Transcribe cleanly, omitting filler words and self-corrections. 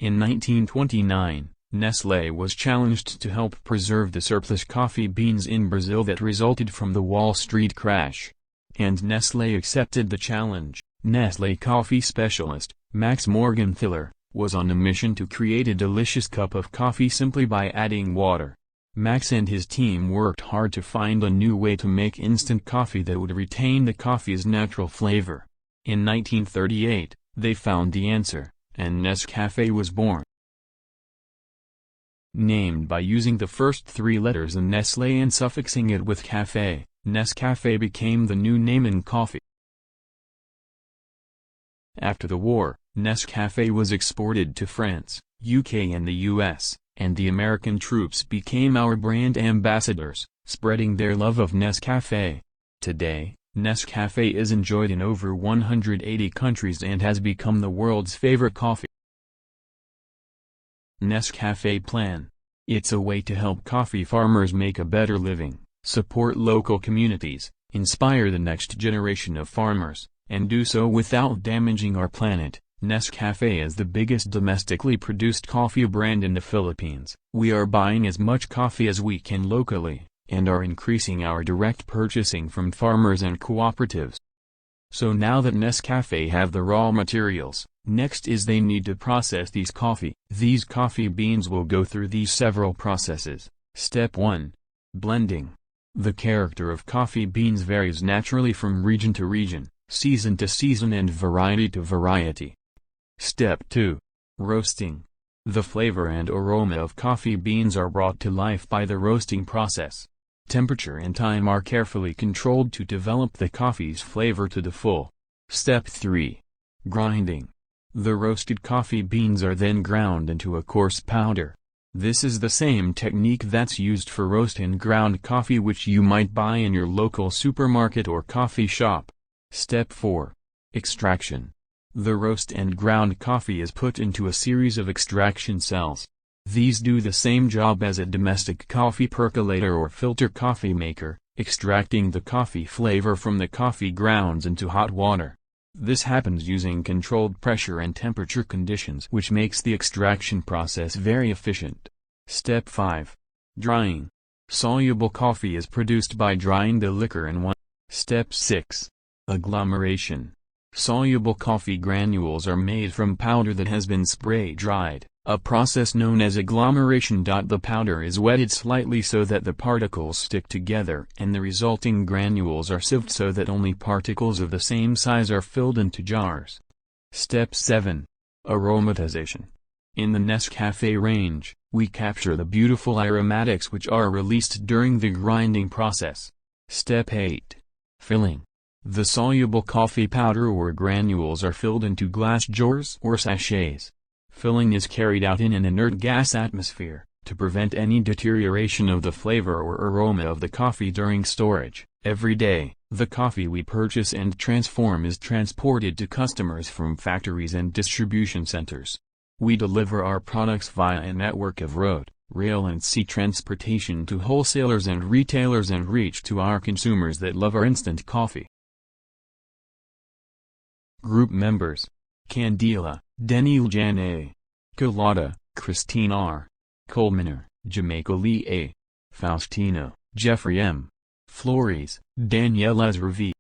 In 1929, Nestlé was challenged to help preserve the surplus coffee beans in Brazil that resulted from the Wall Street crash. And Nestlé accepted the challenge. Nestlé coffee specialist, Max Morgenthaler, was on a mission to create a delicious cup of coffee simply by adding water. Max and his team worked hard to find a new way to make instant coffee that would retain the coffee's natural flavor. In 1938, they found the answer, and Nescafe was born. Named by using the first three letters in Nestlé and suffixing it with café, Nescafe became the new name in coffee. After the war, Nescafe was exported to France, UK and the US, and the American troops became our brand ambassadors, spreading their love of Nescafe. Today, Nescafe is enjoyed in over 180 countries and has become the world's favorite coffee. Nescafe Plan. It's a way to help coffee farmers make a better living, support local communities, inspire the next generation of farmers, and do so without damaging our planet. Nescafe is the biggest domestically produced coffee brand in the Philippines. We are buying as much coffee as we can locally, and are increasing our direct purchasing from farmers and cooperatives. So now that Nescafe have the raw materials, next is they need to process these coffee. These coffee beans will go through these several processes. Step 1. Blending. The character of coffee beans varies naturally from region to region, season to season and variety to variety. Step 2. Roasting. The flavor and aroma of coffee beans are brought to life by the roasting process. Temperature and time are carefully controlled to develop the coffee's flavor to the full. Step 3. Grinding. The roasted coffee beans are then ground into a coarse powder. This is the same technique that's used for roast and ground coffee which you might buy in your local supermarket or coffee shop. Step 4. Extraction. The roast and ground coffee is put into a series of extraction cells. These do the same job as a domestic coffee percolator or filter coffee maker, extracting the coffee flavor from the coffee grounds into hot water. This happens using controlled pressure and temperature conditions which makes the extraction process very efficient. Step 5. Drying. Soluble coffee is produced by drying the liquor in one. Step 6. Agglomeration. Soluble coffee granules are made from powder that has been spray-dried, a process known as agglomeration. The powder is wetted slightly so that the particles stick together and the resulting granules are sieved so that only particles of the same size are filled into jars. Step 7. Aromatization. In the Nescafe range, we capture the beautiful aromatics which are released during the grinding process. Step 8. Filling. The soluble coffee powder or granules are filled into glass jars or sachets. Filling is carried out in an inert gas atmosphere, to prevent any deterioration of the flavor or aroma of the coffee during storage. Every day, the coffee we purchase and transform is transported to customers from factories and distribution centers. We deliver our products via a network of road, rail and sea transportation to wholesalers and retailers and reach to our consumers that love our instant coffee. Group members: Candela, Daniel Jan A. Colada, Christine R. Colmaner, Jamaica Lee A. Faustino, Jeffrey M. Flores, Danielle Ezra V.